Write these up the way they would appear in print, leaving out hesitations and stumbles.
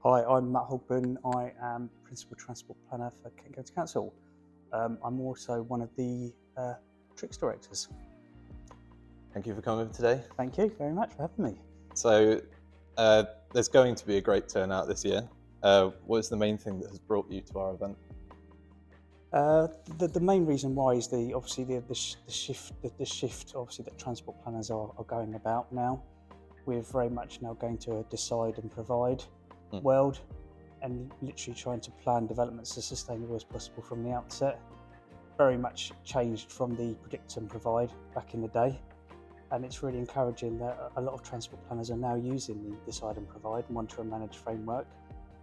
Hi, I'm Matt Hogben. I am Principal Transport Planner for Kent County Council. I'm also one of the TRICS directors. Thank you for coming today. Thank you very much for having me. So there's going to be a great turnout this year. What is the main thing that has brought you to our event? The main reason why is the shift obviously that transport planners are going about now. We're very much now going to a decide and provide world, and literally trying to plan developments as sustainable as possible from the outset. Very much changed from the predict and provide back in the day, and it's really encouraging that a lot of transport planners are now using the decide and provide, monitor and manage framework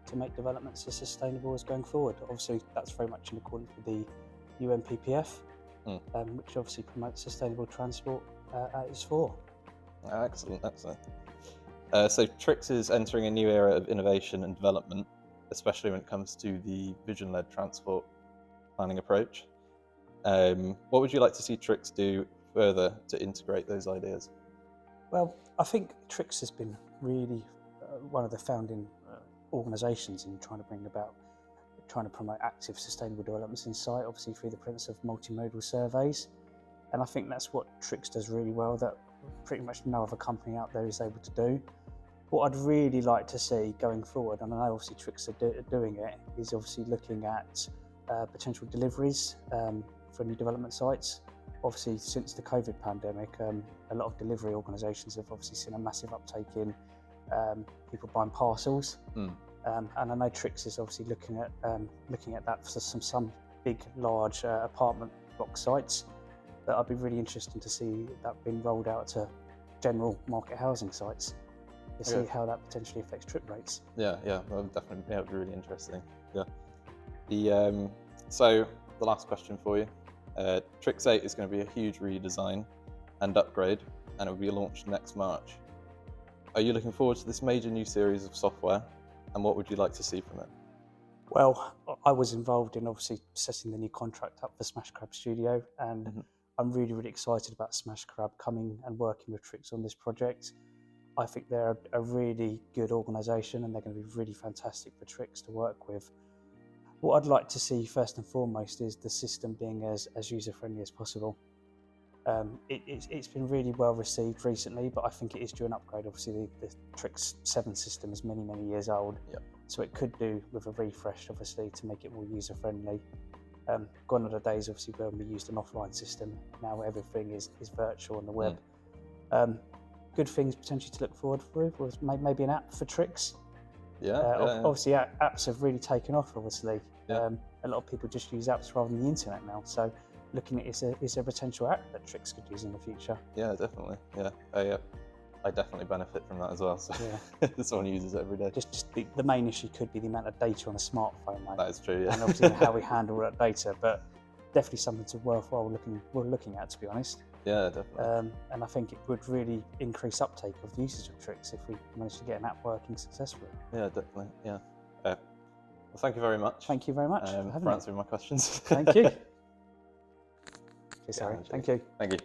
to make developments as sustainable as going forward. Obviously that's very much in accordance with the UN PPF, which obviously promotes sustainable transport at its fore. Excellent. So TRICS is entering a new era of innovation and development, especially when it comes to the vision-led transport planning approach. What would you like to see TRICS do further to integrate those ideas? Well, I think TRICS has been really one of the founding organisations in trying to promote active sustainable developments in site, obviously through the principle of multimodal surveys. And I think that's what TRICS does really well, that pretty much no other company out there is able to do. What I'd really like to see going forward, and I know obviously TRICS are doing it, is obviously looking at potential deliveries for new development sites. Obviously since the COVID pandemic, a lot of delivery organisations have obviously seen a massive uptake in people buying parcels. And I know TRICS is obviously looking at that for some big, large apartment block sites. But I'd be really interested to see that being rolled out to general market housing sites to see how that potentially affects trip rates. Yeah, that would definitely be really interesting. Yeah. So the last question for you. TRICS 8 is going to be a huge redesign and upgrade, and it will be launched next March. Are you looking forward to this major new series of software, and what would you like to see from it? Well, I was involved in obviously setting the new contract up for Smash Crab Studio, and I'm really excited about Smash Crab coming and working with TRICS on this project. I think they're a really good organisation, and they're going to be really fantastic for TRICS to work with. What I'd like to see first and foremost is the system being as user-friendly as possible. It's been really well received recently, but I think it is due an upgrade. Obviously the TRICS 7 system is many years old, so it could do with a refresh obviously to make it more user-friendly. Gone are the days obviously where we used an offline system. Now everything is virtual on the web. Good things potentially to look forward to was maybe an app for TRICS. Obviously apps have really taken off obviously. A lot of people just use apps rather than the internet now, so looking at is a potential app that TRICS could use in the future. Yeah, definitely. I definitely benefit from that as well, so someone uses it every day. Just the main issue could be the amount of data on a smartphone, mate. That is true, and obviously how we handle that data, but definitely something worthwhile looking at, to be honest. Yeah, definitely. And I think it would really increase uptake of the usage of TRICS if we managed to get an app working successfully. Yeah, definitely. Yeah. Well, thank you very much. Thank you very much for answering my questions. Thank you. Sorry. Thank you. Thank you.